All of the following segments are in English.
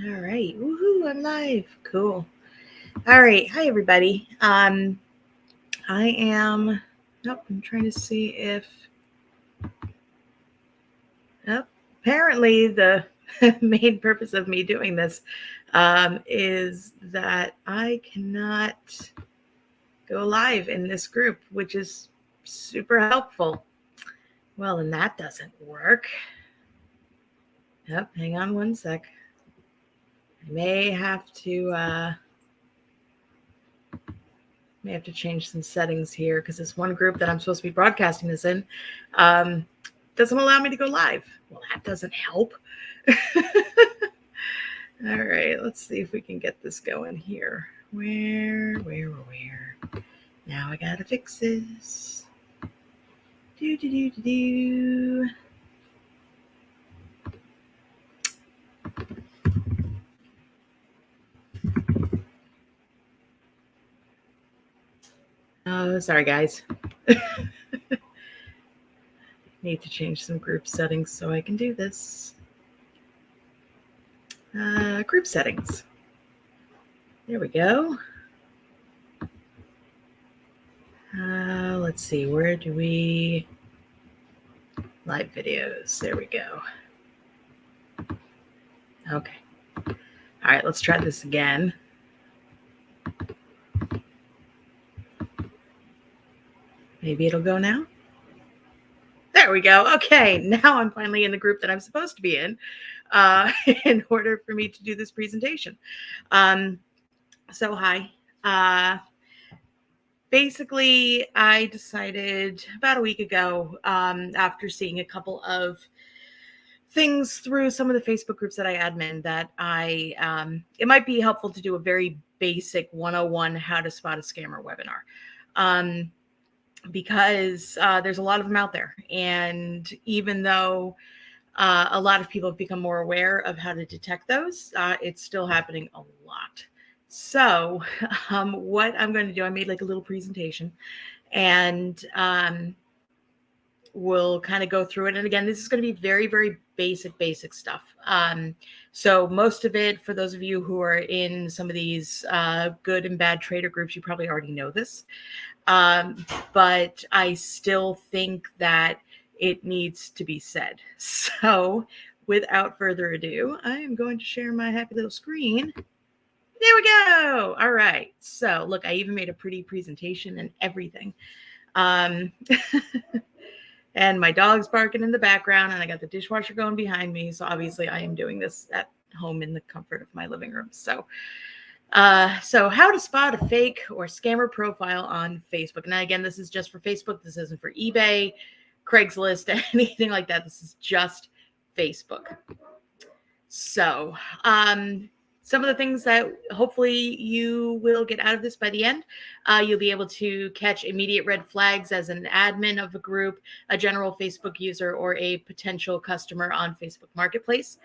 All right. Woohoo, I'm live. Cool. All right. Hi, everybody. I am, I'm trying to see if, apparently the main purpose of me doing this is that I cannot go live in this group, which is super helpful. Well, then that doesn't work. Hang on one sec. I may have to change some settings here because this one group that I'm supposed to be broadcasting this in doesn't allow me to go live. Well, that doesn't help. All right, let's see if we can get this going here. Where? Now I gotta fix this. Do. Oh, sorry, guys. Need to change some group settings so I can do this. Group settings. There we go. Let's see, where do we... Live videos. There we go. Okay. All right, let's try this again. Maybe it'll go now. There we go. Okay, now I'm finally in the group that I'm supposed to be in order for me to do this presentation. So hi. Basically, I decided about a week ago, after seeing a couple of things through some of the Facebook groups that I admin, that it might be helpful to do a very basic 101 how to spot a scammer webinar. Because there's a lot of them out there. And even though a lot of people have become more aware of how to detect those, it's still happening a lot. So what I'm going to do, I made like a little presentation, and we'll kind of go through it. And again, this is going to be very, very basic stuff. So most of it, for those of you who are in some of these good and bad trader groups, you probably already know this. But I still think that it needs to be said. So without further ado, I am going to share my happy little screen. There we go. All right. So look, I even made a pretty presentation and everything. And my dog's barking in the background, and I got the dishwasher going behind me. So obviously I am doing this at home in the comfort of my living room. So how to spot a fake or scammer profile on Facebook. And again, this is just for Facebook. This isn't for eBay, Craigslist, anything like that. This is just Facebook. So, some of the things that hopefully you will get out of this by the end, you'll be able to catch immediate red flags as an admin of a group, a general Facebook user, or a potential customer on Facebook Marketplace.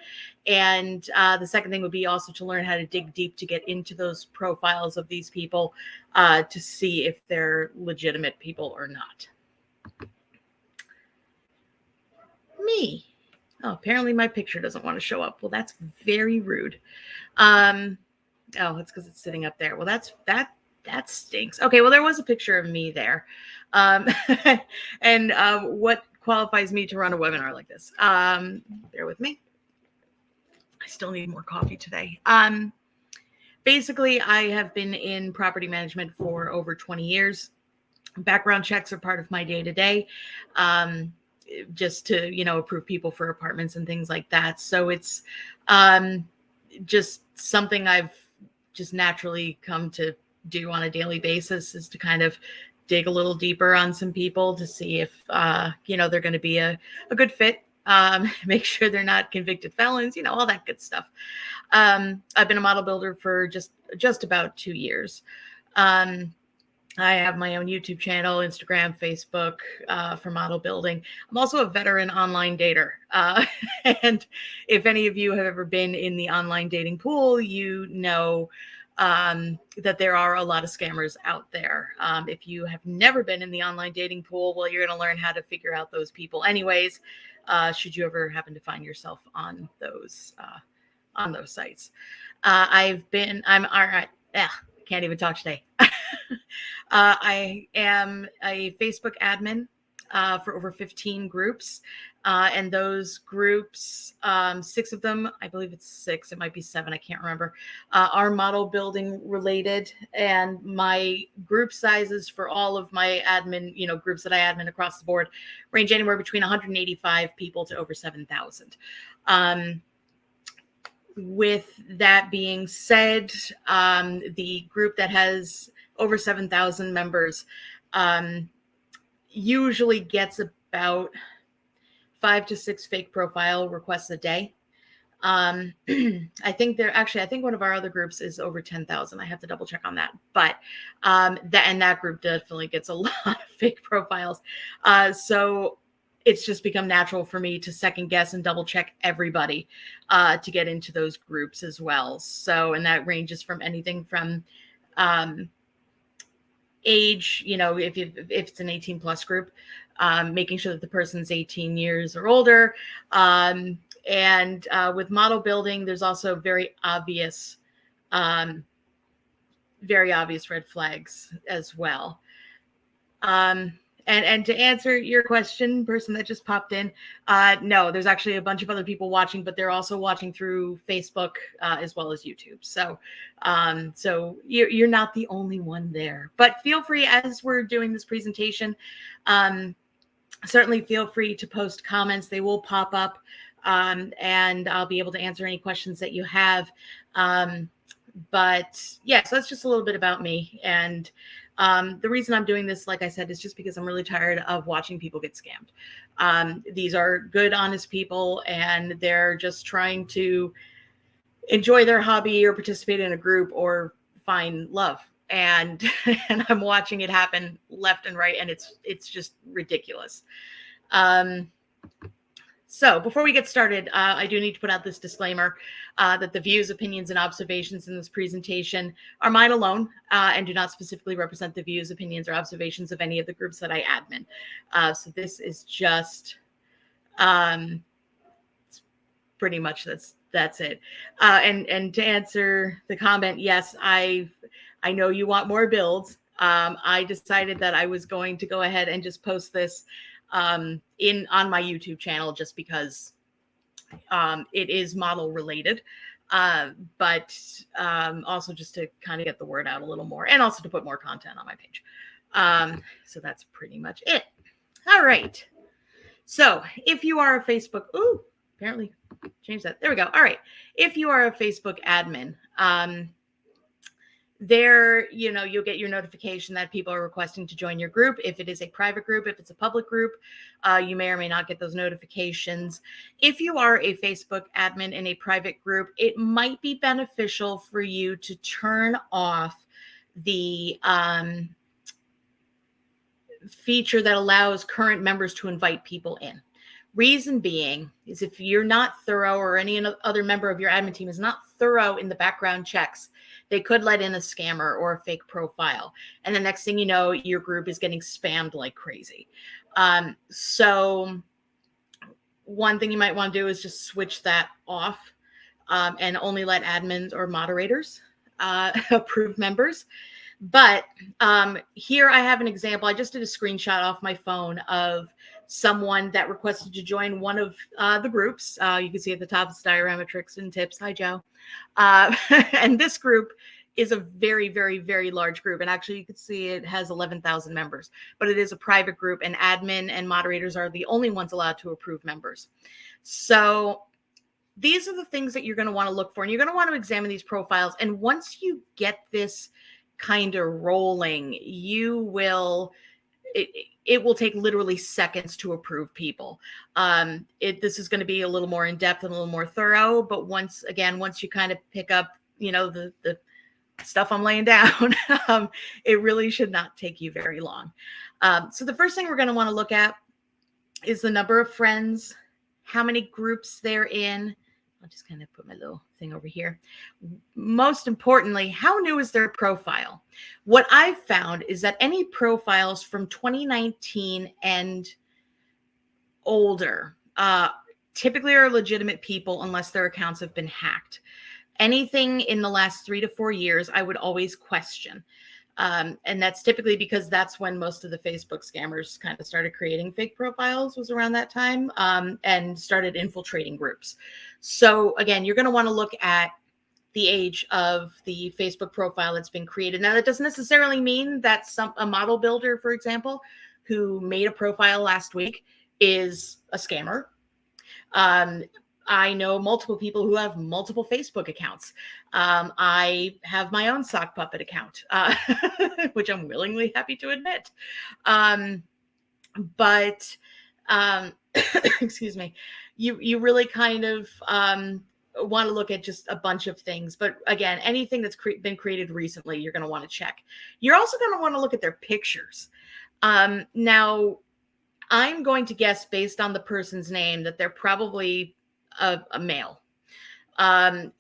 And the second thing would be also to learn how to dig deep to get into those profiles of these people to see if they're legitimate people or not. Me. Oh, apparently my picture doesn't want to show up. Well, that's very rude. Oh, it's because it's sitting up there. Well, that stinks. Okay, well, there was a picture of me there. And what qualifies me to run a webinar like this? Bear with me. I still need more coffee today. Basically, I have been in property management for over 20 years. Background checks are part of my day-to-day. Just to, approve people for apartments and things like that. So it's just something I've just naturally come to do on a daily basis, is to kind of dig a little deeper on some people to see if, they're going to be a good fit. Make sure they're not convicted felons, all that good stuff. I've been a model builder for just about 2 years. I have my own YouTube channel, Instagram, Facebook for model building. I'm also a veteran online dater. And if any of you have ever been in the online dating pool, you know that there are a lot of scammers out there. If you have never been in the online dating pool, well, you're going to learn how to figure out those people anyways, should you ever happen to find yourself on those on those sites. I'm all right. Can't even talk today. I am a Facebook admin for over 15 groups. And those groups, 6 of them, I believe it's 6, it might be 7, I can't remember, are model building related. And my group sizes for all of my admin, groups that I admin across the board range anywhere between 185 people to over 7,000. With that being said, the group that has over 7,000 members usually gets about 5 to 6 fake profile requests a day. I think one of our other groups is over 10,000. I have to double check on that, but that group definitely gets a lot of fake profiles. So it's just become natural for me to second guess and double check everybody to get into those groups as well. So, and that ranges from anything from age, if it's an 18 plus group, making sure that the person's 18 years or older. And with model building, there's also very obvious red flags as well. And to answer your question, person that just popped in, no, there's actually a bunch of other people watching, but they're also watching through Facebook as well as YouTube. So you're not the only one there. But feel free, as we're doing this presentation, certainly feel free to post comments. They will pop up, and I'll be able to answer any questions that you have. But yeah, so that's just a little bit about me. And the reason I'm doing this, like I said, is just because I'm really tired of watching people get scammed. These are good, honest people, and they're just trying to enjoy their hobby or participate in a group or find love. And I'm watching it happen left and right, and it's just ridiculous. So before we get started, I do need to put out this disclaimer that the views, opinions, and observations in this presentation are mine alone and do not specifically represent the views, opinions, or observations of any of the groups that I admin. So this is just pretty much that's it. And to answer the comment, yes, I know you want more builds. I decided that I was going to go ahead and just post this on my YouTube channel, just because it is model related, but also just to kind of get the word out a little more, and also to put more content on my page. So that's pretty much it. All right. So if you are a Facebook, apparently change that. There we go. All right. If you are a Facebook admin, there, you'll get your notification that people are requesting to join your group. If it is a private group, if it's a public group, you may or may not get those notifications. If you are a Facebook admin in a private group, it might be beneficial for you to turn off the feature that allows current members to invite people in. Reason being is if you're not thorough, or any other member of your admin team is not thorough in the background checks, they could let in a scammer or a fake profile. And the next thing you know, your group is getting spammed like crazy. So one thing you might want to do is just switch that off and only let admins or moderators approve members. But here I have an example. I just did a screenshot off my phone of someone that requested to join one of the groups. You can see at the top, it's diorama tricks and tips. Hi, Joe. And this group is a very, very, very large group. And actually, you can see it has 11,000 members. But it is a private group, and admin and moderators are the only ones allowed to approve members. So these are the things that you're going to want to look for. And you're going to want to examine these profiles. And once you get this kind of rolling, you will... It will take literally seconds to approve people. This is going to be a little more in depth and a little more thorough, but once you kind of pick up, the stuff I'm laying down, it really should not take you very long. So the first thing we're going to want to look at is the number of friends, how many groups they're in. I'll just kind of put my little thing over here. Most importantly, how new is their profile? What I've found is that any profiles from 2019 and older typically are legitimate people unless their accounts have been hacked. Anything in the last 3 to 4 years, I would always question. And that's typically because that's when most of the Facebook scammers kind of started creating fake profiles, was around that time, and started infiltrating groups. So again, you're going to want to look at the age of the Facebook profile that's been created. Now, that doesn't necessarily mean that a model builder, for example, who made a profile last week is a scammer. I know multiple people who have multiple Facebook accounts. I have my own sock puppet account, which I'm willingly happy to admit. But excuse me, you really kind of want to look at just a bunch of things. But again, anything that's been created recently, you're going to want to check. You're also going to want to look at their pictures. Now, I'm going to guess based on the person's name that they're probably a male.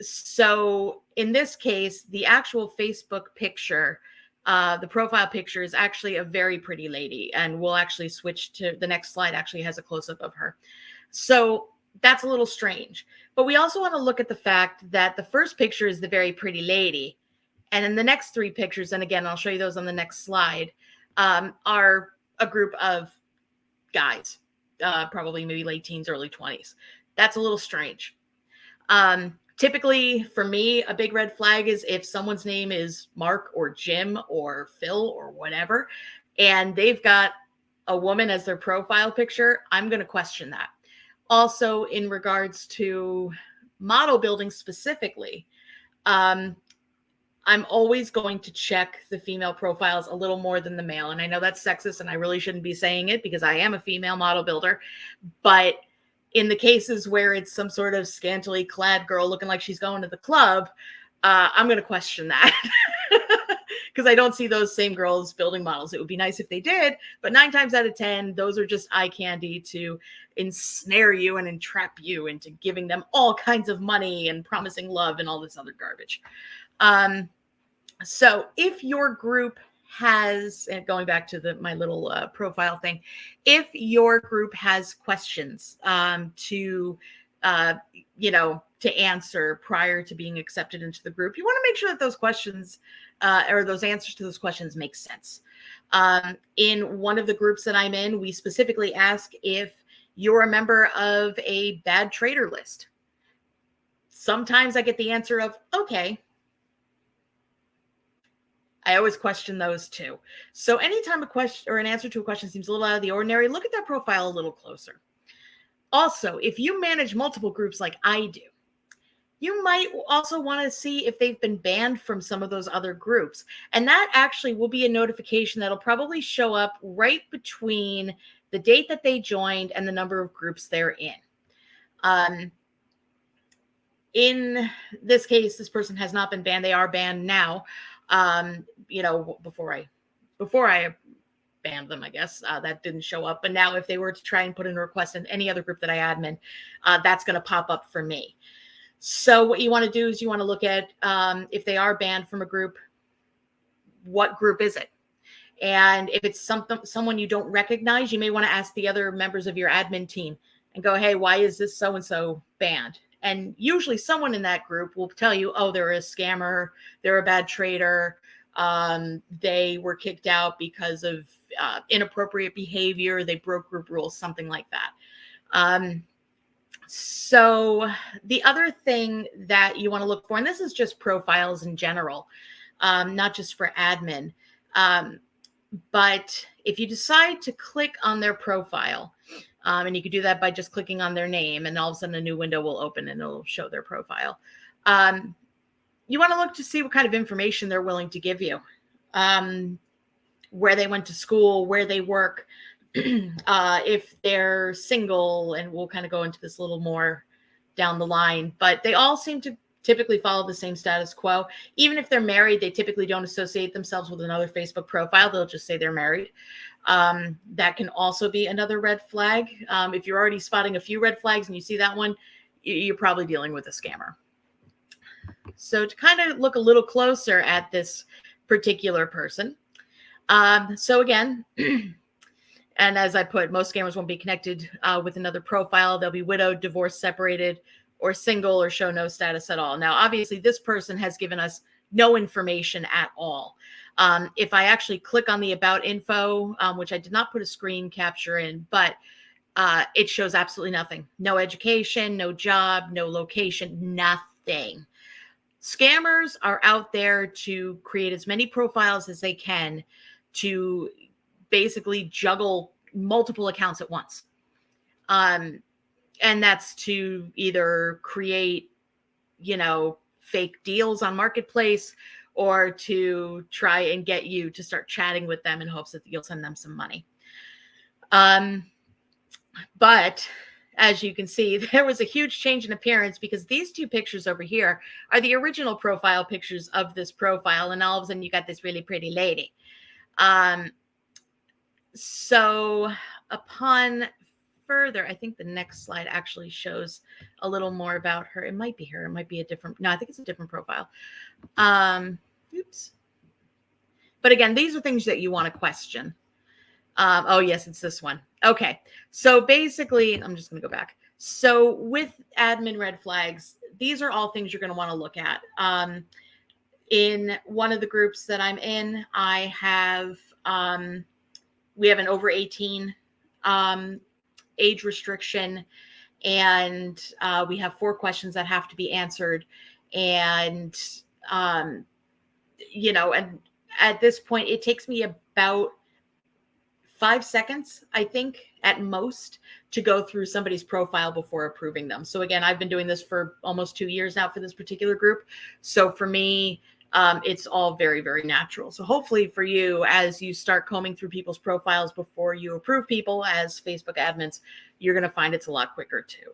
So in this case, the actual Facebook picture, the profile picture, is actually a very pretty lady, and we'll actually switch to the next slide. Actually has a close-up of her. So that's a little strange, but we also want to look at the fact that the first picture is the very pretty lady, and then the next 3 pictures, and again, I'll show you those on the next slide, are a group of guys, probably maybe late teens, early 20s. That's a little strange. Typically, for me, a big red flag is if someone's name is Mark or Jim or Phil or whatever, and they've got a woman as their profile picture, I'm going to question that. Also, in regards to model building specifically, I'm always going to check the female profiles a little more than the male. And I know that's sexist, and I really shouldn't be saying it because I am a female model builder. But in the cases where it's some sort of scantily clad girl looking like she's going to the club, I'm going to question that because I don't see those same girls building models. It would be nice if they did, but 9 times out of 10, those are just eye candy to ensnare you and entrap you into giving them all kinds of money and promising love and all this other garbage. So if your group has, and going back to my little profile thing, if your group has questions to answer prior to being accepted into the group, you want to make sure that those questions or those answers to those questions make sense. In one of the groups that I'm in, we specifically ask if you're a member of a bad trader list. Sometimes I get the answer of, okay. I always question those too. So anytime a question or an answer to a question seems a little out of the ordinary, look at that profile a little closer. Also, if you manage multiple groups like I do, you might also want to see if they've been banned from some of those other groups. And that actually will be a notification that'll probably show up right between the date that they joined and the number of groups they're in. In this case, this person has not been banned. They are banned now. Before I banned them, I guess that didn't show up. But now if they were to try and put in a request in any other group that I admin, that's going to pop up for me. So what you want to do is you want to look at if they are banned from a group, what group is it? And if it's someone you don't recognize, you may want to ask the other members of your admin team and go, hey, why is this so-and-so banned? And usually someone in that group will tell you, oh, they're a scammer, they're a bad trader, they were kicked out because of inappropriate behavior, they broke group rules, something like that. So the other thing that you want to look for, and this is just profiles in general, not just for admin, but if you decide to click on their profile, and you can do that by just clicking on their name, and all of a sudden a new window will open and it'll show their profile. You want to look to see what kind of information they're willing to give you, where they went to school, where they work, if they're single, and we'll kind of go into this a little more down the line. But they all seem to typically follow the same status quo. Even if they're married, they typically don't associate themselves with another Facebook profile. They'll just say they're married. That can also be another red flag. If you're already spotting a few red flags and you see that one, you're probably dealing with a scammer. So to kind of look a little closer at this particular person. So again, And as I put, most scammers won't be connected with another profile. They'll be widowed, divorced, separated, or single, or show no status at all. Now, obviously, this person has given us no information at all. If I actually click on the about info, which I did not put a screen capture in, but it shows absolutely nothing. No education, no job, no location, nothing. Scammers are out there to create as many profiles as they can to basically juggle multiple accounts at once. And that's to either create, fake deals on Marketplace, or to try and get you to start chatting with them in hopes that you'll send them some money. But as you can see, there was a huge change in appearance, because these two pictures over here are the original profile pictures of this profile. And all of a sudden you got this really pretty lady. So upon further, I think the next slide actually shows a little more about her. It might be her. It might be a different. No, I think it's a different profile. Oops. But again, these are things that you want to question. Oh, yes, it's this one. Okay. So basically, I'm just going to go back. So with admin red flags, these are all things you're going to want to look at. In one of the groups that I'm in, I have, we have an over 18 age restriction, and we have 4 questions that have to be answered. And, and at this point, it takes me about 5 seconds, I think, at most, to go through somebody's profile before approving them. So again, I've been doing this for almost 2 years now for this particular group. So for me, it's all very, very natural. So hopefully for you, as you start combing through people's profiles before you approve people as Facebook admins, you're going to find it's a lot quicker too.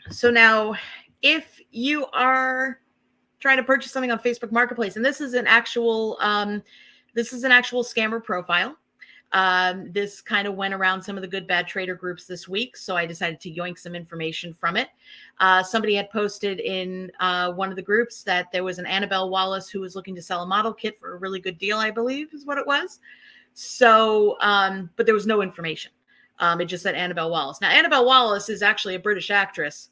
So now, if you are trying to purchase something on Facebook Marketplace, and this is an actual scammer profile. This kind of went around some of the good bad trader groups this week, so I decided to yoink some information from it. Somebody had posted in one of the groups that there was an Annabelle Wallace who was looking to sell a model kit for a really good deal, I believe is what it was. So, but there was no information. It just said Annabelle Wallace. Now, Annabelle Wallace is actually a British actress.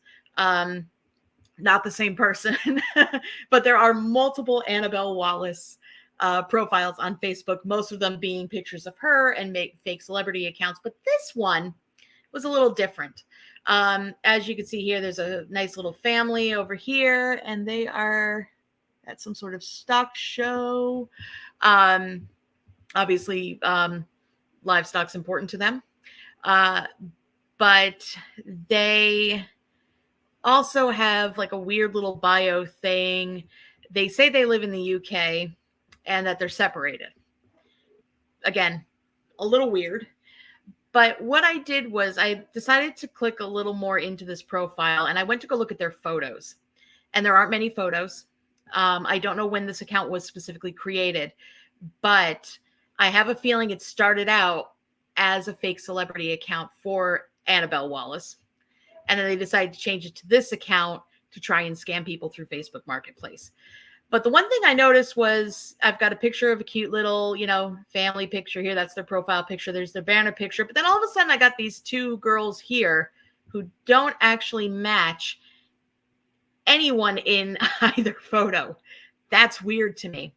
Not the same person, but there are multiple Annabelle Wallace profiles on Facebook, most of them being pictures of her and make fake celebrity accounts. But this one was a little different. As you can see here, there's a nice little family over here, and they are at some sort of stock show. Obviously, livestock's important to them. But they also have like a weird little bio thing. They say they live in the UK and that they're separated. Again, a little weird. But what I did was I decided to click a little more into this profile, and I went to go look at their photos. And there aren't many photos. I don't know when this account was specifically created, but I have a feeling it started out as a fake celebrity account for Annabelle Wallace. And then they decided to change it to this account to try and scam people through Facebook Marketplace. But the one thing I noticed was I've got a picture of a cute little, family picture here. That's their profile picture. There's their banner picture. But then all of a sudden I got these 2 girls here who don't actually match anyone in either photo. That's weird to me.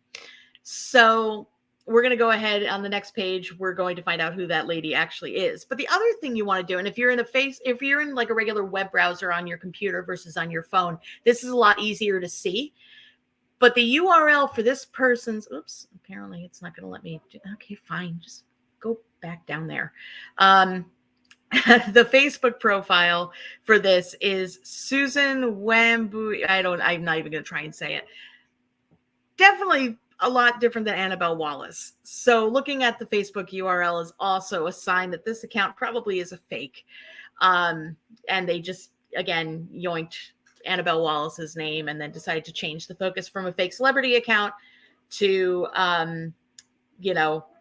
So we're going to go ahead on the next page. We're going to find out who that lady actually is. But the other thing you want to do, and if you're in like a regular web browser on your computer versus on your phone, this is a lot easier to see. But the URL for this person's, oops, apparently it's not going to let me. Okay, fine. Just go back down there. The Facebook profile for this is Susan Wambu. I'm not even going to try and say it. Definitely a lot different than Annabelle Wallace. So looking at the Facebook URL is also a sign that this account probably is a fake. And they just, again, yoinked Annabelle Wallace's name and then decided to change the focus from a fake celebrity account to,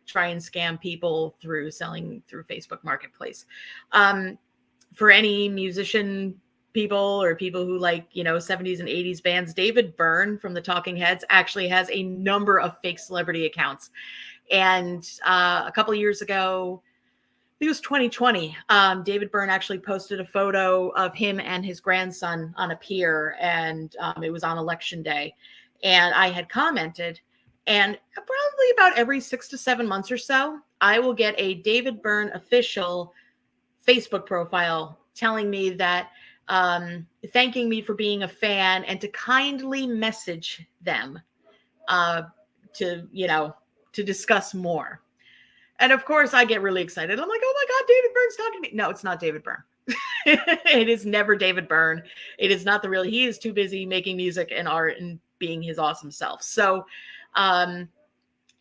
try and scam people through selling through Facebook Marketplace. For any musician people or people who like, 70s and 80s bands, David Byrne from the Talking Heads actually has a number of fake celebrity accounts. And a couple of years ago, I think it was 2020, David Byrne actually posted a photo of him and his grandson on a pier, and it was on election day. And I had commented, and probably about every 6 to 7 months or so, I will get a David Byrne official Facebook profile telling me that, thanking me for being a fan and to kindly message them to, to discuss more. And of course, I get really excited. I'm like, oh my God, David Byrne's talking to me. No, it's not David Byrne. It is never David Byrne. It is not the real. He is too busy making music and art and being his awesome self. So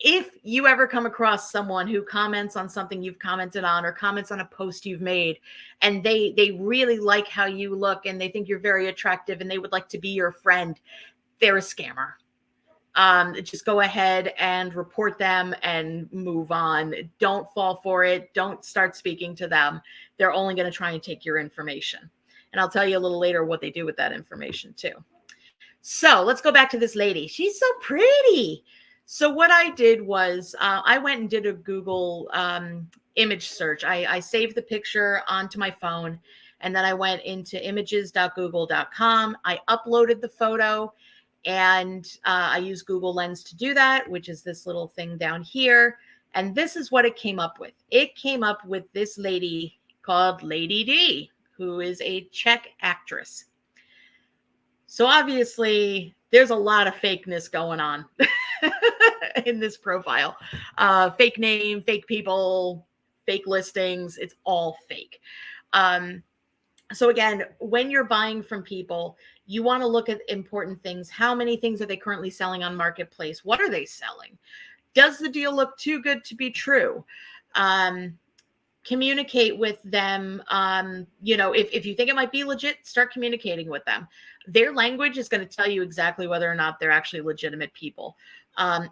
if you ever come across someone who comments on something you've commented on or comments on a post you've made, and they really like how you look and they think you're very attractive and they would like to be your friend, they're a scammer. Just go ahead and report them and move on. Don't fall for it. Don't start speaking to them. They're only going to try and take your information. And I'll tell you a little later what they do with that information too. So let's go back to this lady. She's so pretty. So what I did was I went and did a Google image search. I saved the picture onto my phone, and then I went into images.google.com. I uploaded the photo, and I use Google Lens to do that, which is this little thing down here. And this is what it came up with. It came up with this lady called Lady D, who is a Czech actress. So obviously there's a lot of fakeness going on in this profile. Fake name, fake people, fake listings. It's all fake. So again, when you're buying from people, you want to look at important things. How many things are they currently selling on Marketplace? What are they selling? Does the deal look too good to be true? Communicate with them. If you think it might be legit, start communicating with them. Their language is going to tell you exactly whether or not they're actually legitimate people.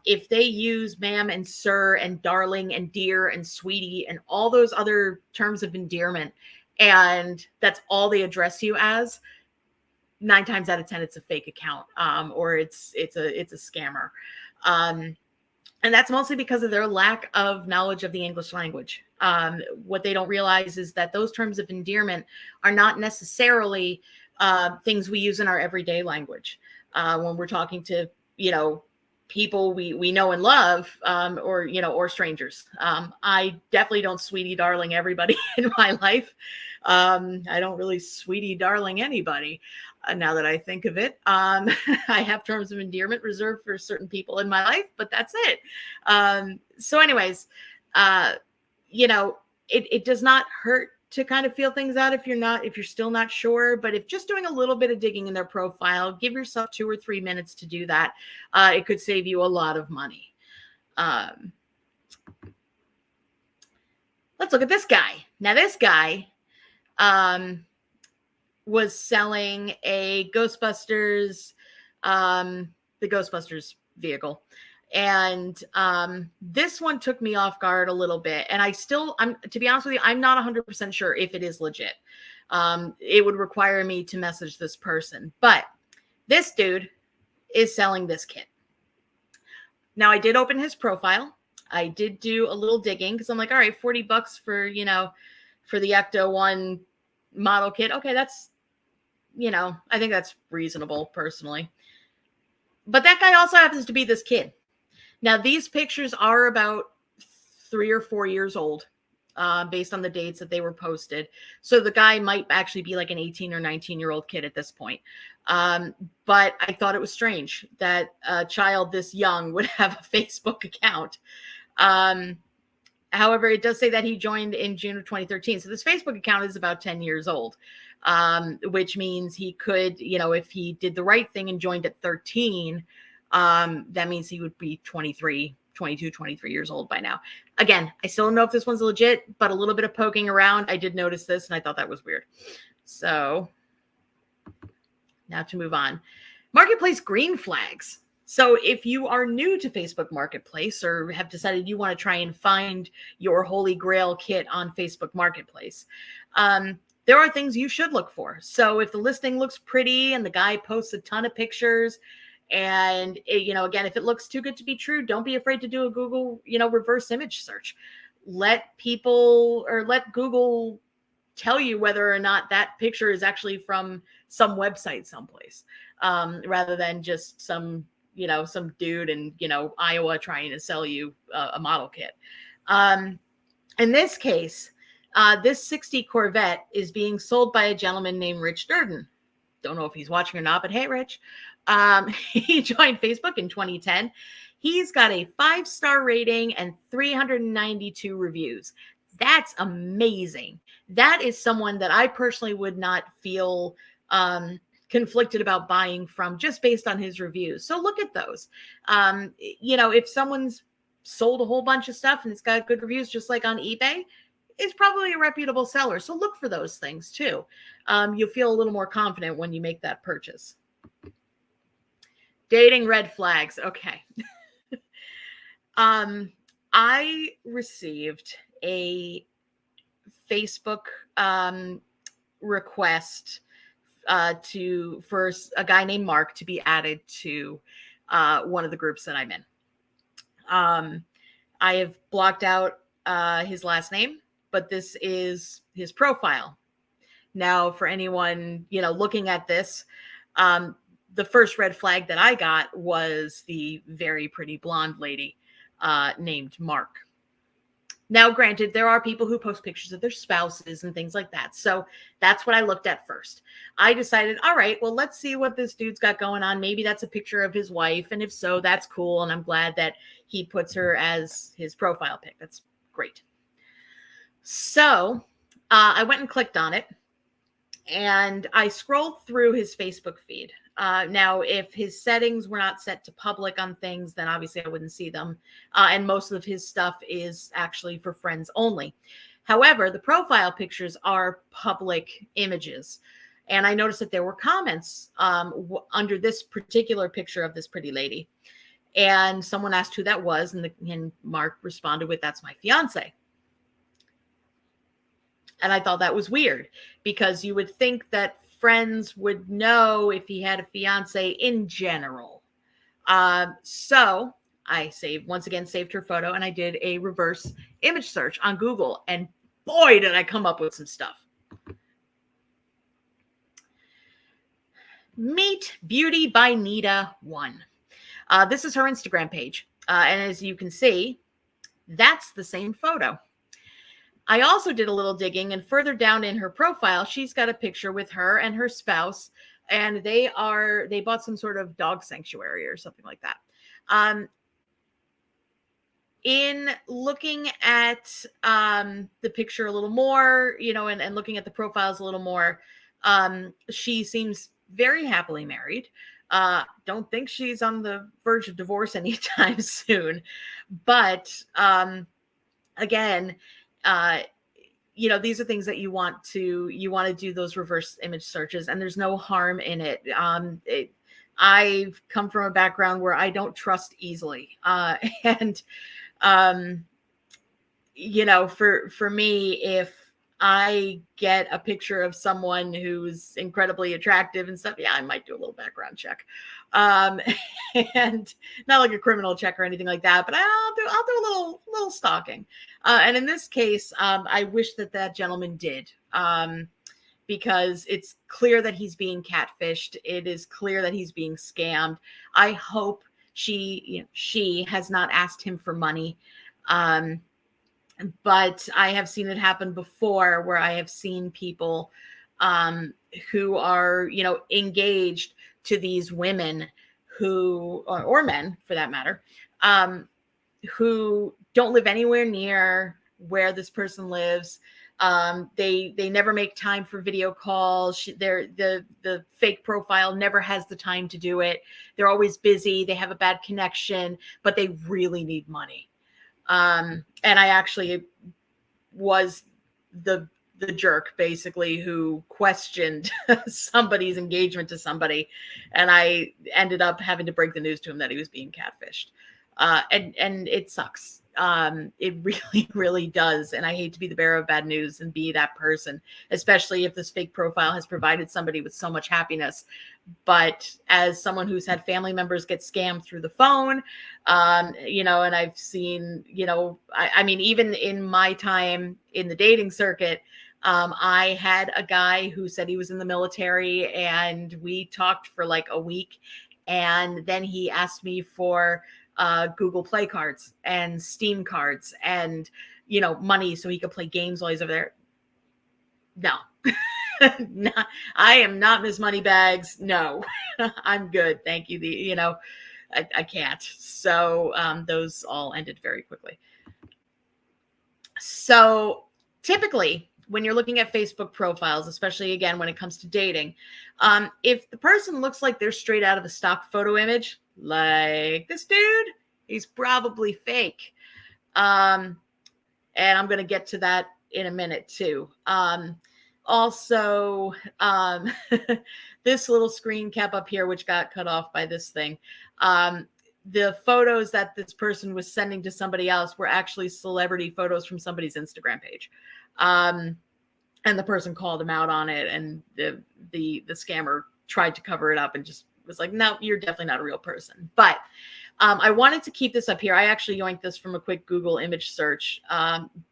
If they use ma'am and sir and darling and dear and sweetie and all those other terms of endearment, and that's all they address you as, 9 times out of 10, it's a fake account, or it's a scammer. And that's mostly because of their lack of knowledge of the English language. What they don't realize is that those terms of endearment are not necessarily things we use in our everyday language. When we're talking to, people we know and love, or strangers. I definitely don't sweetie darling everybody in my life. I don't really sweetie darling anybody. Now that I think of it, I have terms of endearment reserved for certain people in my life, but that's it. So anyways, it does not hurt to kind of feel things out if you're still not sure. But if just doing a little bit of digging in their profile, give yourself 2 or 3 minutes to do that. It could save you a lot of money. Let's look at this guy. Now this guy was selling a Ghostbusters, the Ghostbusters vehicle. And this one took me off guard a little bit. And to be honest with you, I'm not 100% sure if it is legit. It would require me to message this person. But this dude is selling this kit. Now, I did open his profile. I did do a little digging because I'm like, all right, $40 for, for the Ecto 1 model kit. Okay, that's, I think that's reasonable personally. But that guy also happens to be this kid. Now, these pictures are about 3 or 4 years old, based on the dates that they were posted. So the guy might actually be like an 18 or 19-year-old kid at this point. But I thought it was strange that a child this young would have a Facebook account. However, it does say that he joined in June of 2013. So this Facebook account is about 10 years old, which means he could, if he did the right thing and joined at 13, that means he would be 22, 23 years old by now. Again, I still don't know if this one's legit, but a little bit of poking around, I did notice this and I thought that was weird. So now to move on. Marketplace green flags. So if you are new to Facebook Marketplace or have decided you want to try and find your holy grail kit on Facebook Marketplace, there are things you should look for. So if the listing looks pretty and the guy posts a ton of pictures And again, if it looks too good to be true, don't be afraid to do a Google, reverse image search. Let Google tell you whether or not that picture is actually from some website someplace, rather than just some dude in, Iowa trying to sell you a model kit. In this case, this 60 Corvette is being sold by a gentleman named Rich Durden. Don't know if he's watching or not, but hey, Rich. He joined Facebook in 2010. He's got a 5-star rating and 392 reviews. That's amazing. That is someone that I personally would not feel conflicted about buying from just based on his reviews. So look at those. If someone's sold a whole bunch of stuff and it's got good reviews, just like on eBay, it's probably a reputable seller. So look for those things too. You'll feel a little more confident when you make that purchase. Dating red flags. Okay. I received a Facebook request for a guy named Mark to be added to one of the groups that I'm in. I have blocked out his last name, but this is his profile. Now, for anyone, looking at this, the first red flag that I got was the very pretty blonde lady named Mark. Now, granted, there are people who post pictures of their spouses and things like that. So that's what I looked at first. I decided, all right, well, let's see what this dude's got going on. Maybe that's a picture of his wife. And if so, that's cool. And I'm glad that he puts her as his profile pic. That's great. So I went and clicked on it. And I scrolled through his Facebook feed. Now, if his settings were not set to public on things, then obviously I wouldn't see them. And most of his stuff is actually for friends only. However, the profile pictures are public images. And I noticed that there were comments under this particular picture of this pretty lady. And someone asked who that was. And Mark responded with, "That's my fiance." And I thought that was weird because you would think that friends would know if he had a fiance in general. So I saved her photo, and I did a reverse image search on Google. And boy, did I come up with some stuff. Meet Beauty by Nita 1. This is her Instagram page. And as you can see, that's the same photo. I also did a little digging, and further down in her profile, she's got a picture with her and her spouse, and they bought some sort of dog sanctuary or something like that. In looking at the picture a little more, and looking at the profiles a little more, she seems very happily married. Don't think she's on the verge of divorce anytime soon, but again, these are things that you want to do those reverse image searches, and there's no harm in it. I've come from a background where I don't trust easily. And for me, if I get a picture of someone who's incredibly attractive and stuff, yeah, I might do a little background check. And not like a criminal check or anything like that, but I'll do a little stalking. And in this case, I wish that gentleman did, because it's clear that he's being catfished. It is clear that he's being scammed. I hope she has not asked him for money. But I have seen it happen before, where I have seen people who are, engaged to these women who, or men for that matter, who don't live anywhere near where this person lives. They never make time for video calls. The fake profile never has the time to do it. They're always busy. They have a bad connection, but they really need money. And I actually was the jerk, basically, who questioned somebody's engagement to somebody. And I ended up having to break the news to him that he was being catfished. And it sucks. It really, really does. And I hate to be the bearer of bad news and be that person, especially if this fake profile has provided somebody with so much happiness. But as someone who's had family members get scammed through the phone, and I've seen, I mean, even in my time in the dating circuit, I had a guy who said he was in the military, and we talked for like a week. And then he asked me for Google Play cards and Steam cards and, money so he could play games while he's over there. No, no, I am not Miss Moneybags. No, I'm good. Thank you. I can't. So those all ended very quickly. So typically, when you're looking at Facebook profiles, especially again when it comes to dating, if the person looks like they're straight out of a stock photo image, like this dude, he's probably fake. And I'm going to get to that in a minute too. Also, this little screen cap up here, which got cut off by this thing, the photos that this person was sending to somebody else were actually celebrity photos from somebody's Instagram page. And the person called him out on it, and the scammer tried to cover it up and just was like, no, you're definitely not a real person. But I wanted to keep this up here. I actually yoinked this from a quick Google image search,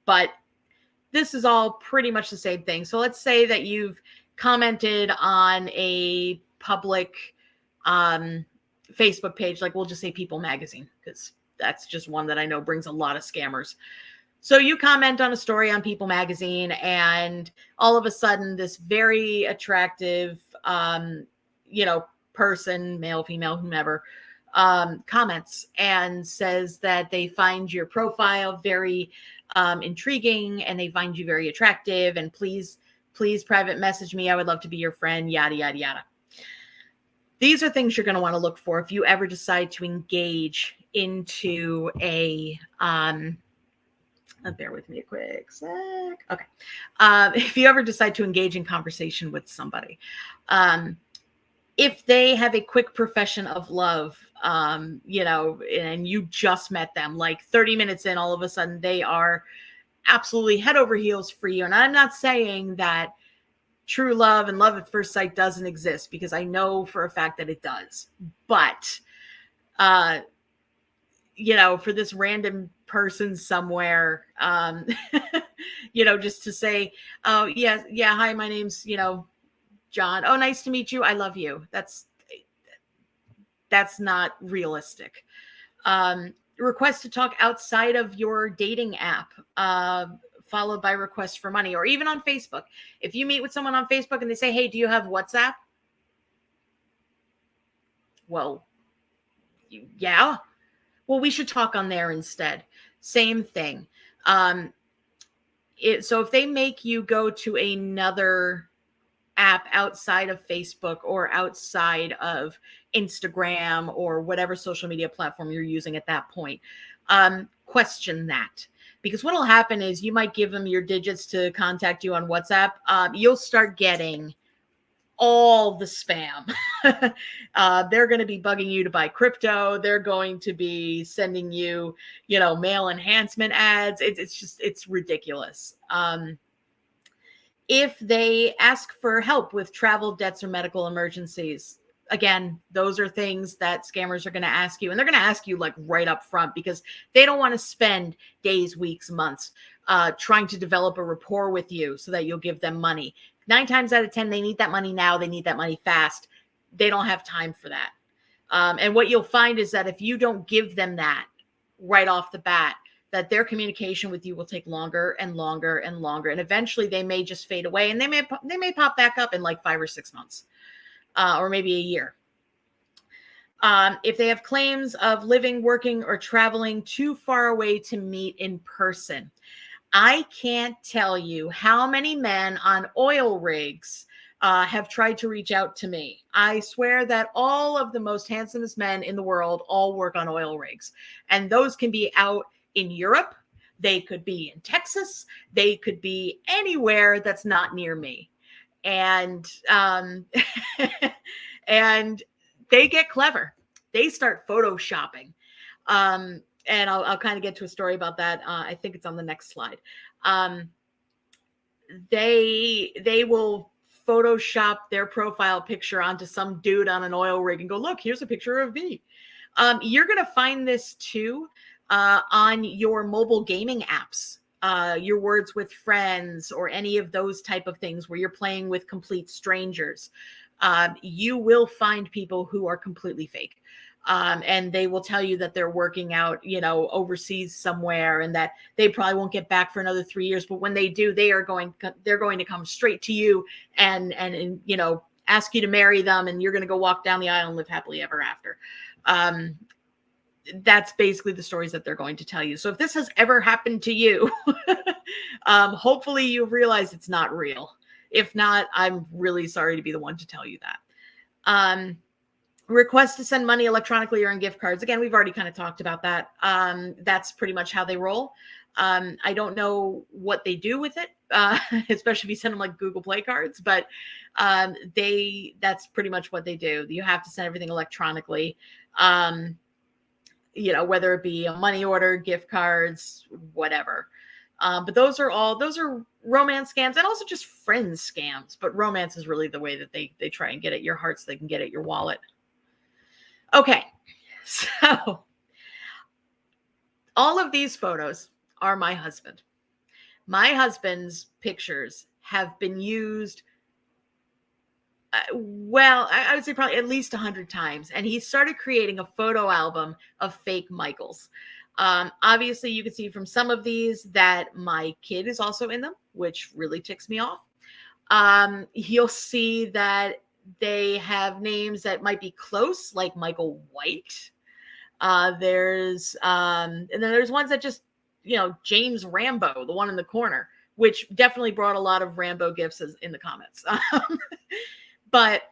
but this is all pretty much the same thing. So let's say that you've commented on a public Facebook page, like we'll just say People Magazine, because that's just one that I know brings a lot of scammers. So you comment on a story on People Magazine, and all of a sudden this very attractive, person, male, female, whomever, comments and says that they find your profile very intriguing, and they find you very attractive, and please private message me. I would love to be your friend, yada, yada, yada. These are things you're going to want to look for if you ever decide to engage into a, bear with me a quick sec. Okay. If you ever decide to engage in conversation with somebody, if they have a quick profession of love, and you just met them like 30 minutes in, all of a sudden they are absolutely head over heels for you. And I'm not saying that true love and love at first sight doesn't exist, because I know for a fact that it does. But, for this random person somewhere, just to say, oh, yeah, hi, my name's, John. Oh, nice to meet you. I love you. That's not realistic. Request to talk outside of your dating app, followed by request for money, or even on Facebook. If you meet with someone on Facebook and they say, hey, do you have WhatsApp? Well, yeah. Well, we should talk on there instead. Same thing. So if they make you go to another app outside of Facebook or outside of Instagram or whatever social media platform you're using at that point, question that. Because what will happen is you might give them your digits to contact you on WhatsApp. You'll start getting all the spam. They're going to be bugging you to buy crypto. They're going to be sending you, mail enhancement ads. It's ridiculous. If they ask for help with travel, debts, or medical emergencies, again, those are things that scammers are going to ask you. And they're going to ask you like right up front, because they don't want to spend days, weeks, months trying to develop a rapport with you so that you'll give them money. 9 times out of 10, they need that money now. They need that money fast. They don't have time for that. And what you'll find is that if you don't give them that right off the bat, that their communication with you will take longer and longer and longer. And eventually they may just fade away, and they may pop back up in like 5 or 6 months, or maybe a year. If they have claims of living, working, or traveling too far away to meet in person, I can't tell you how many men on oil rigs have tried to reach out to me. I swear that all of the most handsomest men in the world all work on oil rigs. And those can be out in Europe. They could be in Texas. They could be anywhere that's not near me. And and they get clever. They start photoshopping. and I'll kind of get to a story about that. I think it's on the next slide. They will Photoshop their profile picture onto some dude on an oil rig and go, look, here's a picture of me. You're going to find this too on your mobile gaming apps, your Words with Friends, or any of those type of things where you're playing with complete strangers. You will find people who are completely fake. And they will tell you that they're working out, overseas somewhere, and that they probably won't get back for another 3 years. But when they do, they're going to come straight to you and ask you to marry them, and you're going to go walk down the aisle and live happily ever after. That's basically the stories that they're going to tell you. So if this has ever happened to you, hopefully you've realized it's not real. If not, I'm really sorry to be the one to tell you that. Request to send money electronically or in gift cards. Again, we've already kind of talked about that. That's pretty much how they roll. I don't know what they do with it, especially if you send them like Google Play cards, but that's pretty much what they do. You have to send everything electronically, whether it be a money order, gift cards, whatever. But those are romance scams, and also just friend scams. But romance is really the way that they try and get at your heart so they can get at your wallet. Okay, so all of these photos are my husband. My husband's pictures have been used, I would say probably at least 100 times. And he started creating a photo album of fake Michaels. Obviously, you can see from some of these that my kid is also in them, which really ticks me off. You'll see that they have names that might be close, like Michael White. And then there's ones that just, James Rambo, the one in the corner, which definitely brought a lot of Rambo gifts in the comments. But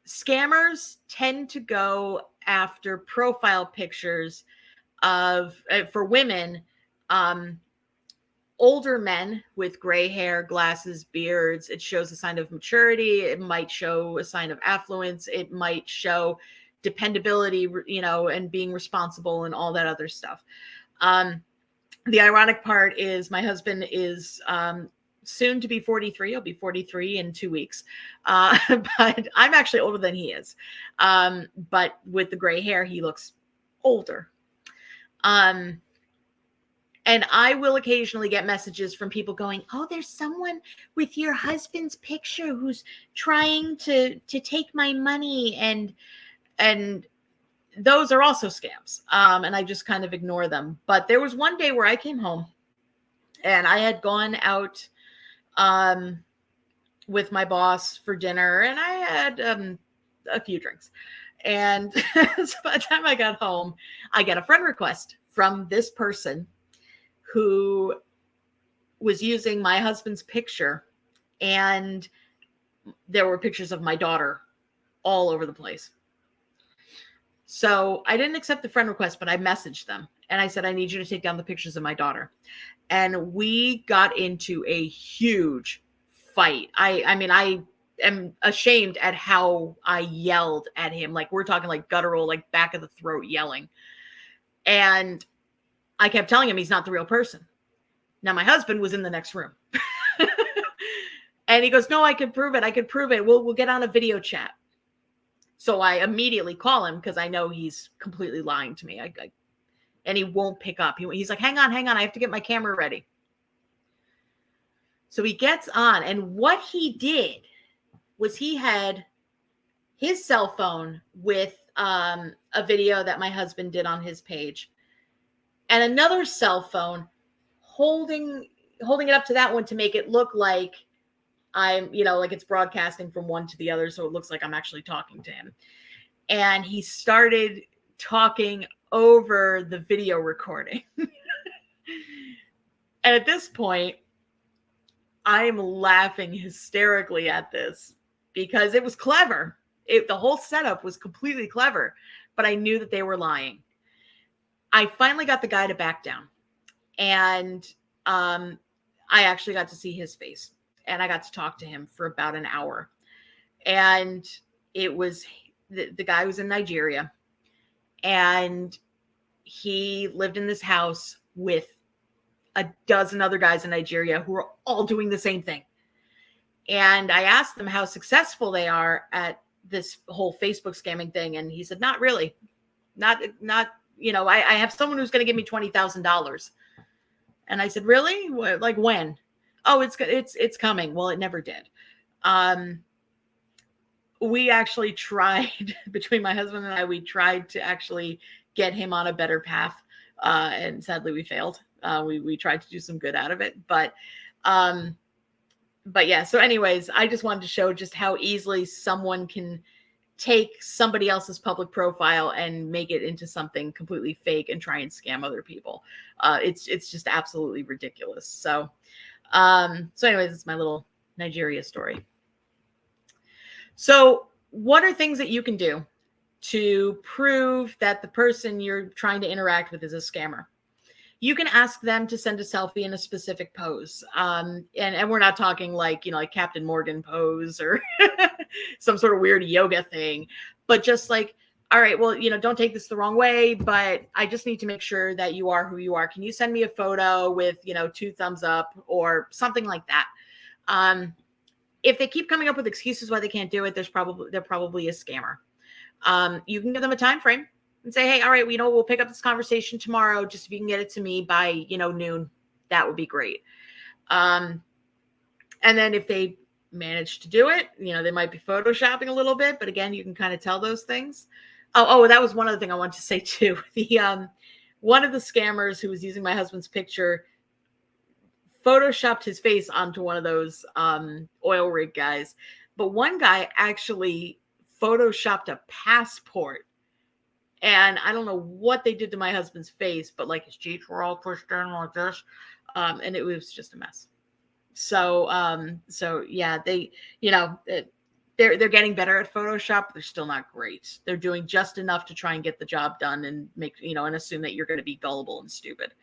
scammers tend to go after profile pictures for women, older men with gray hair, glasses, beards. It shows a sign of maturity. It might show a sign of affluence. It might show dependability, and being responsible and all that other stuff. The ironic part is my husband is soon to be 43. He'll be 43 in 2 weeks. But I'm actually older than he is. But with the gray hair, he looks older. And I will occasionally get messages from people going, oh, there's someone with your husband's picture who's trying to take my money. And those are also scams. And I just kind of ignore them. But there was one day where I came home and I had gone out with my boss for dinner, and I had a few drinks. And so by the time I got home, I get a friend request from this person who was using my husband's picture, and there were pictures of my daughter all over the place. So I didn't accept the friend request, but I messaged them and I said, I need you to take down the pictures of my daughter. And we got into a huge fight. I mean, I am ashamed at how I yelled at him. Like, we're talking like guttural, like back of the throat yelling. And I kept telling him he's not the real person. Now, my husband was in the next room. And he goes, no, I could prove it. I could prove it. We'll get on a video chat. So I immediately call him because I know he's completely lying to me. And he won't pick up. He's like, hang on. I have to get my camera ready. So he gets on. And what he did was he had his cell phone with a video that my husband did on his page, and another cell phone holding it up to that one to make it look like I'm, like it's broadcasting from one to the other. So it looks like I'm actually talking to him. And he started talking over the video recording. And at this point, I'm laughing hysterically at this because it was clever. The whole setup was completely clever, but I knew that they were lying. I finally got the guy to back down, and I actually got to see his face, and I got to talk to him for about an hour. And it was the guy was in Nigeria, and he lived in this house with a dozen other guys in Nigeria who are all doing the same thing. And I asked them how successful they are at this whole Facebook scamming thing. And he said, not really. Not, I have someone who's going to give me $20,000. And I said, really? What, like when? Oh, it's coming. Well, it never did. We actually tried, between my husband and I, we tried to actually get him on a better path. And sadly we failed. We tried to do some good out of it, but yeah. So anyways, I just wanted to show just how easily someone can take somebody else's public profile and make it into something completely fake and try and scam other people. It's just absolutely ridiculous. So anyways, it's my little Nigeria story. So what are things that you can do to prove that the person you're trying to interact with is a scammer? You can ask them to send a selfie in a specific pose. And we're not talking like Captain Morgan pose or some sort of weird yoga thing, but just like, all right, well, don't take this the wrong way, but I just need to make sure that you are who you are. Can you send me a photo with, 2 thumbs up or something like that? If they keep coming up with excuses why they can't do it, they're probably a scammer. You can give them a time frame and say, hey, all right, we'll pick up this conversation tomorrow. Just if you can get it to me by, noon, that would be great. And then if they manage to do it, they might be photoshopping a little bit, but again, you can kind of tell those things. Oh, that was one other thing I wanted to say too. One of the scammers who was using my husband's picture photoshopped his face onto one of those oil rig guys. But one guy actually photoshopped a passport. And I don't know what they did to my husband's face, but like his cheeks were all pushed in like this. And it was just a mess. So yeah, they, they're getting better at Photoshop. They're still not great. They're doing just enough to try and get the job done and make, and assume that you're going to be gullible and stupid.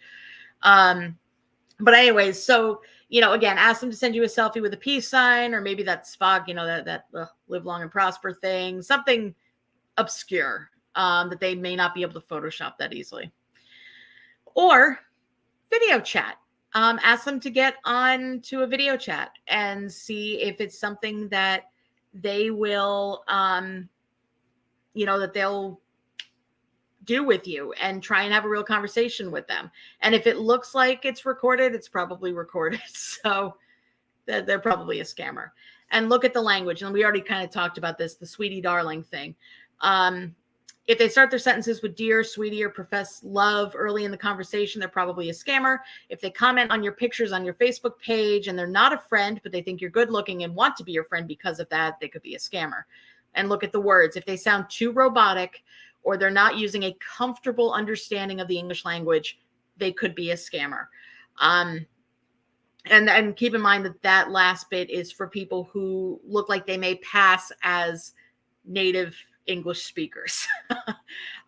But anyways, so, again, ask them to send you a selfie with a peace sign, or maybe that Spock, that live long and prosper thing, something obscure that they may not be able to Photoshop that easily. Or video chat. Ask them to get on to a video chat and see if it's something that they will, that they'll do with you, and try and have a real conversation with them. And if it looks like it's recorded, it's probably recorded. So they're probably a scammer. And look at the language. And we already kind of talked about this, the sweetie darling thing. If they start their sentences with dear, sweetie, or profess love early in the conversation, they're probably a scammer. If they comment on your pictures on your Facebook page and they're not a friend, but they think you're good looking and want to be your friend because of that, they could be a scammer. And look at the words. If they sound too robotic, or they're not using a comfortable understanding of the English language, they could be a scammer. And keep in mind that last bit is for people who look like they may pass as native English speakers.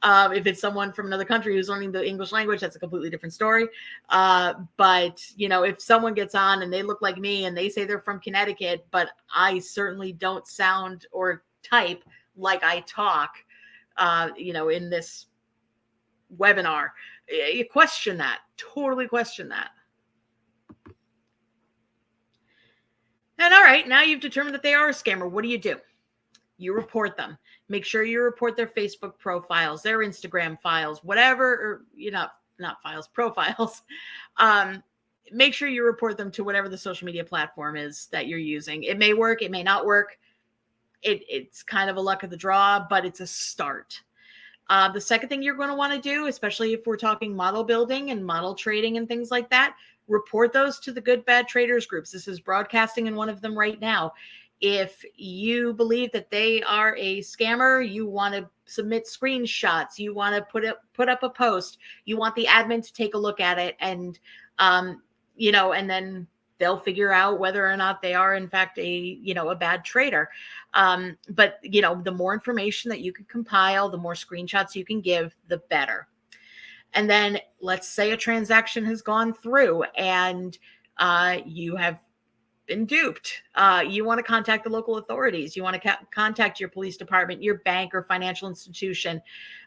If it's someone from another country who's learning the English language, that's a completely different story. But if someone gets on and they look like me and they say they're from Connecticut, but I certainly don't sound or type like I talk, in this webinar, you question that, totally question that. And all right, now you've determined that they are a scammer. What do? You report them. Make sure you report their Facebook profiles, their Instagram files, whatever, or not files, profiles. Make sure you report them to whatever the social media platform is that you're using. It may work, it may not work. It's kind of a luck of the draw, but it's a start. The second thing you're going to want to do, especially if we're talking model building and model trading and things like that, report those to the Good Bad Traders groups. This is broadcasting in one of them right now. If you believe that they are a scammer, you want to submit screenshots, you want to put up a post, you want the admin to take a look at it, and and then they'll figure out whether or not they are in fact a bad trader. But the more information that you can compile, the more screenshots you can give, the better. And then let's say a transaction has gone through and you have been duped, you want to contact the local authorities. You want to contact your police department, your bank or financial institution.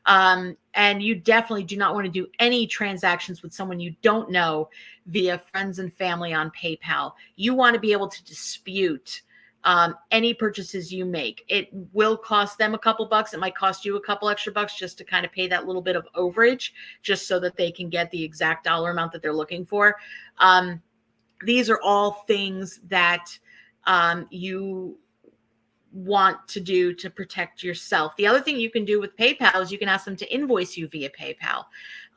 And you definitely do not want to do any transactions with someone you don't know via friends and family on PayPal. You want to be able to dispute any purchases you make. It will cost them a couple bucks. It might cost you a couple extra bucks just to kind of pay that little bit of overage, just so that they can get the exact dollar amount that they're looking for. These are all things that you want to do to protect yourself. The other thing you can do with PayPal is you can ask them to invoice you via PayPal.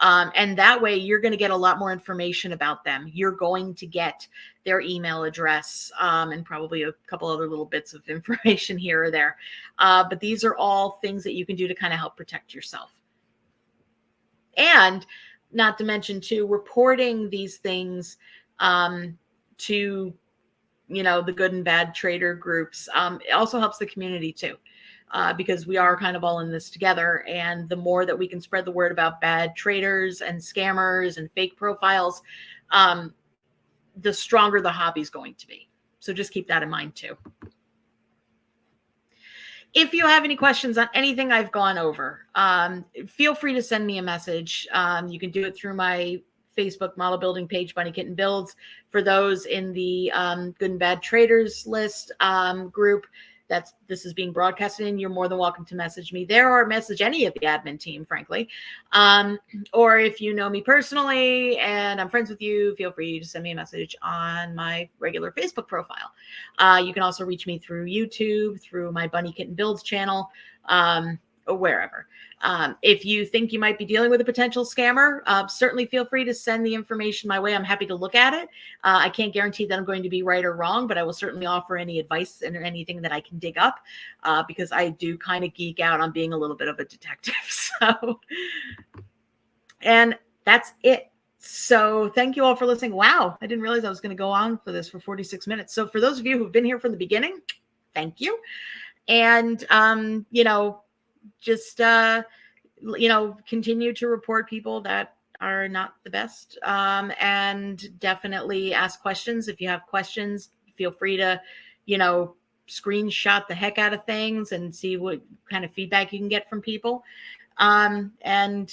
And that way you're going to get a lot more information about them. You're going to get their email address and probably a couple other little bits of information here or there. But these are all things that you can do to kind of help protect yourself. And not to mention too, reporting these things to the good and bad trader groups. It also helps the community too, because we are kind of all in this together. And the more that we can spread the word about bad traders and scammers and fake profiles, the stronger the hobby is going to be. So just keep that in mind too. If you have any questions on anything I've gone over, feel free to send me a message. You can do it through my Facebook model building page, Bunny Kitten Builds. For those in the Good and Bad Traders list group this is being broadcasted in, you're more than welcome to message me there or message any of the admin team, frankly. Or if you know me personally and I'm friends with you, feel free to send me a message on my regular Facebook profile. You can also reach me through YouTube, through my Bunny Kitten Builds channel, or wherever. If you think you might be dealing with a potential scammer, certainly feel free to send the information my way. I'm happy to look at it. I can't guarantee that I'm going to be right or wrong, but I will certainly offer any advice and anything that I can dig up, because I do kind of geek out on being a little bit of a detective. And that's it. So thank you all for listening. Wow, I didn't realize I was going to go on for this for 46 minutes. So for those of you who've been here from the beginning, thank you. And, just, continue to report people that are not the best, and definitely ask questions. If you have questions, feel free to, screenshot the heck out of things and see what kind of feedback you can get from people. And,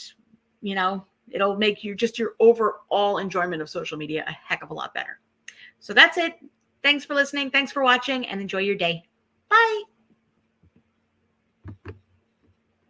it'll make your overall enjoyment of social media a heck of a lot better. So that's it. Thanks for listening. Thanks for watching, and enjoy your day. Bye.